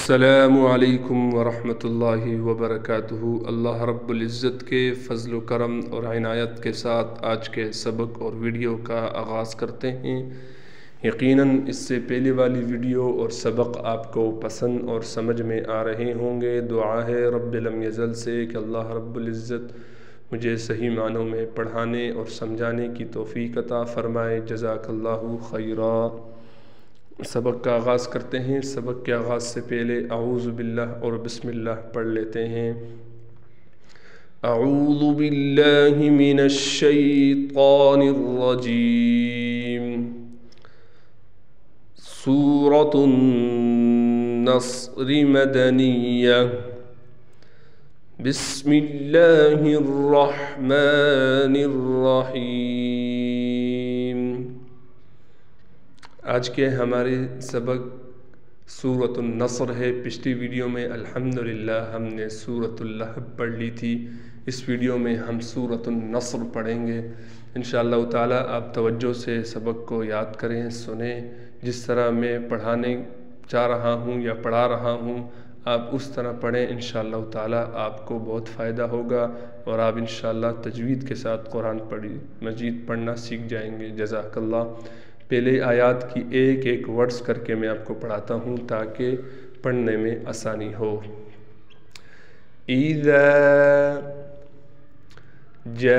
السلام علیکم ورحمۃ اللہ وبرکاتہ۔ اللہ رب العزت کے فضل و کرم اور عنایت کے ساتھ آج کے سبق اور ویڈیو کا آغاز کرتے ہیں۔ یقیناً اس سے پہلے والی ویڈیو اور سبق آپ کو پسند اور سمجھ میں آ رہے ہوں گے۔ دعا ہے رب لم یزل سے کہ اللہ رب العزت مجھے صحیح معنوں میں پڑھانے اور سمجھانے کی توفیق عطا فرمائے۔ جزاک اللہ خیرا۔ سبق کا آغاز کرتے ہیں۔ سبق کے آغاز سے پہلے اعوذ باللہ اور بسم اللہ پڑھ لیتے ہیں۔ اعوذ باللہ من الشیطان الرجیم۔ سورۃ النصر مدنیہ۔ بسم اللہ الرحمن الرحیم۔ آج کے ہمارے سبق سورۃ النصر ہے۔ پچھلی ویڈیو میں الحمدللہ ہم نے سورۃ اللہب پڑھ لی تھی۔ اس ویڈیو میں ہم سورۃ النصر پڑھیں گے انشاءاللہ تعالی۔ آپ توجہ سے سبق کو یاد کریں، سنیں۔ جس طرح میں پڑھانے چاہ رہا ہوں یا پڑھا رہا ہوں آپ اس طرح پڑھیں، انشاءاللہ تعالی آپ کو بہت فائدہ ہوگا اور آپ انشاءاللہ تجوید کے ساتھ قرآن مجید پڑھنا سیکھ جائیں گے۔ جزاک اللہ۔ پہلے آیات کی ایک ایک ورڈز کر کے میں آپ کو پڑھاتا ہوں تاکہ پڑھنے میں آسانی ہو۔ اِذَا جَاءَ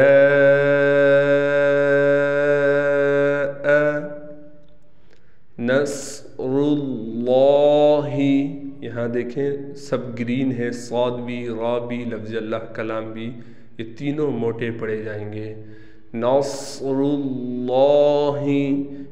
نَصْرُ اللَّهِ، یہاں دیکھیں سب گرین ہے، صاد بھی، را بھی، لفظ اللہ کلام بھی، یہ تینوں موٹے پڑے جائیں گے۔ نصر اللہ،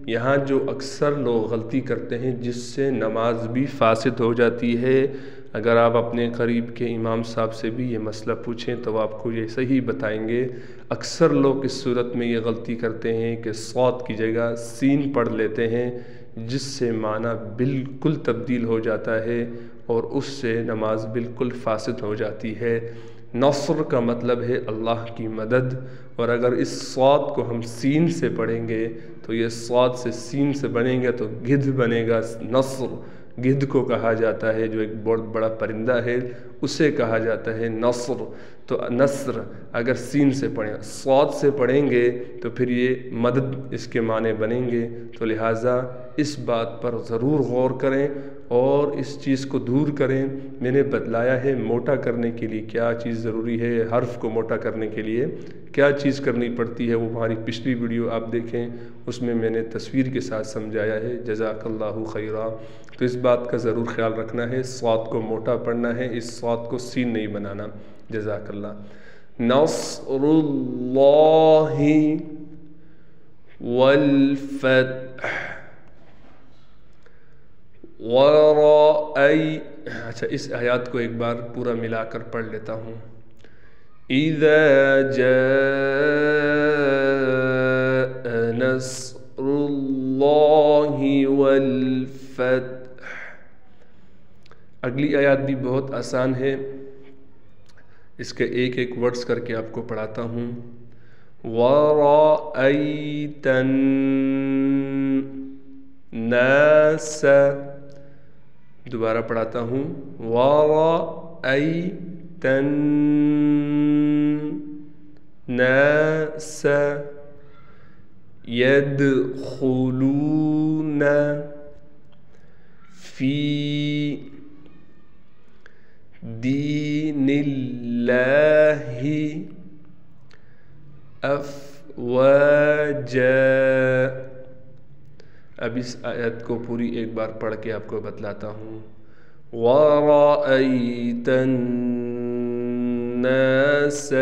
یہاں جو اکثر لوگ غلطی کرتے ہیں جس سے نماز بھی فاسد ہو جاتی ہے۔ اگر آپ اپنے قریب کے امام صاحب سے بھی یہ مسئلہ پوچھیں تو آپ کو یہ صحیح بتائیں گے۔ اکثر لوگ اس صورت میں یہ غلطی کرتے ہیں کہ صاد کی جگہ سین پڑھ لیتے ہیں، جس سے معنی بالکل تبدیل ہو جاتا ہے اور اس سے نماز بالکل فاسد ہو جاتی ہے۔ نصر کا مطلب ہے اللہ کی مدد، اور اگر اس صاد کو ہم سین سے پڑھیں گے تو یہ صاد سے سین سے بنیں گے تو گدھ بنے گا۔ نصر گدھ کو کہا جاتا ہے، جو ایک بہت بڑا پرندہ ہے، اسے کہا جاتا ہے نصر۔ تو نصر اگر سین سے پڑھیں، صاد سے پڑھیں گے تو پھر یہ مدد اس کے معنی بنیں گے۔ تو لہٰذا اس بات پر ضرور غور کریں اور اس چیز کو دور کریں۔ میں نے بتلایا ہے موٹا کرنے کے لیے کیا چیز ضروری ہے، حرف کو موٹا کرنے کے لیے کیا چیز کرنی پڑتی ہے، وہ ہماری پچھلی ویڈیو آپ دیکھیں، اس میں نے تصویر کے ساتھ سمجھایا ہے۔ جزاک اللہ خیرا۔ تو اس بات کا ضرور خیال رکھنا ہے، صاد کو موٹا پڑھنا ہے، اس صاد کو سین نہیں بنانا۔ جزاک اللہ۔ نصر اللہ والفتح اچھا اس آیات کو ایک بار پورا ملا کر پڑھ لیتا ہوں۔ اِذَا جَاءَ نَصْرُ اللَّهِ وَالْفَتْحُ۔ اگلی آیات بھی بہت آسان ہے، اس کے ایک ایک ورڈز کر کے آپ کو پڑھاتا ہوں۔ وَرَأَيْتَ النَّاسَ، دوبارہ پڑھاتا ہوں۔ وَرَأَيْتَ النَّاسَ يَدْخُلُونَ فِي دِينِ اللَّهِ أَفْوَاجًا۔ اب اس آیت کو پوری ایک بار پڑھ کے آپ کو بتلاتا ہوں۔ وَرَأَيْتَ النَّاسَ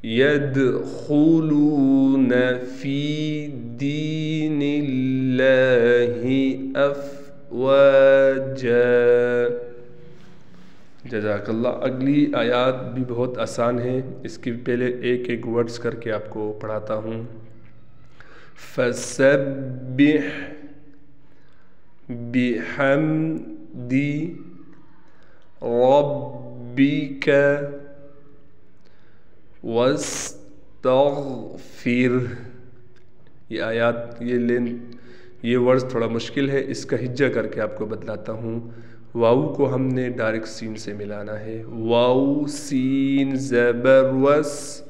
يَدْخُلُونَ فِي دِينِ اللَّهِ أَفْوَاجًا۔ جزاک اللہ۔ اگلی آیات بھی بہت آسان ہے، اس کے پہلے ایک ایک ورڈز کر کے آپ کو پڑھاتا ہوں۔ فَسَبِّحْ بِحَمْدِ رَبِّكَ واستغفر. یہ آیات یہ لین یہ ورڈز تھوڑا مشکل ہے، اس کا ہجہ کر کے آپ کو بتلاتا ہوں۔ واو کو ہم نے ڈائریکٹ سین سے ملانا ہے، واو سین زبر وس،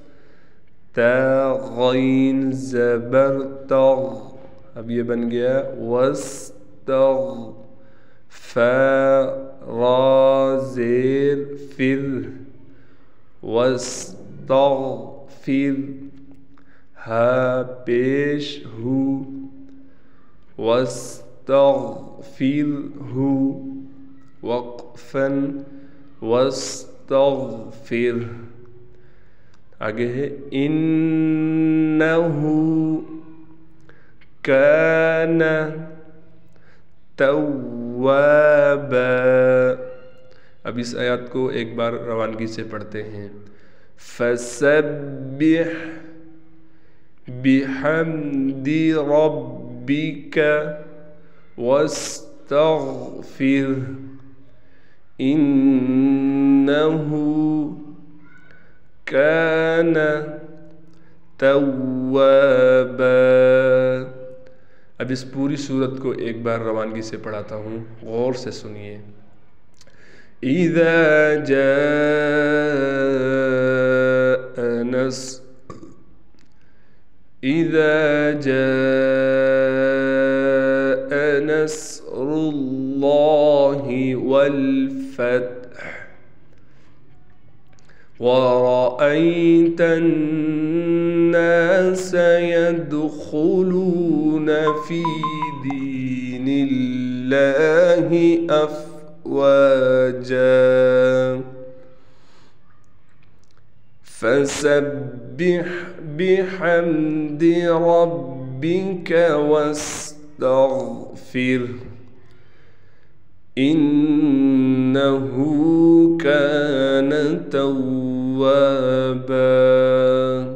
تا غین زبر تغ، اب یہ بن گیا وستغ، فا را زیر فر، وستغفر، ہا پیش ہو، واستغفرہ، وقفاً واستغفر۔ آگے ہے انہو کان توابا۔ اب اس آیات کو ایک بار روانگی سے پڑھتے ہیں۔ فسبح بحمد ربک واستغفر انہ کان توابا۔ اب اس پوری سورت کو ایک بار روانگی سے پڑھاتا ہوں، غور سے سنیے۔ اذا جاء نصر اللہ والفتح ورأيت الناس يدخلون في دين الله أفواجا فسبح بحمد ربك واستغفر إنه كان توابا۔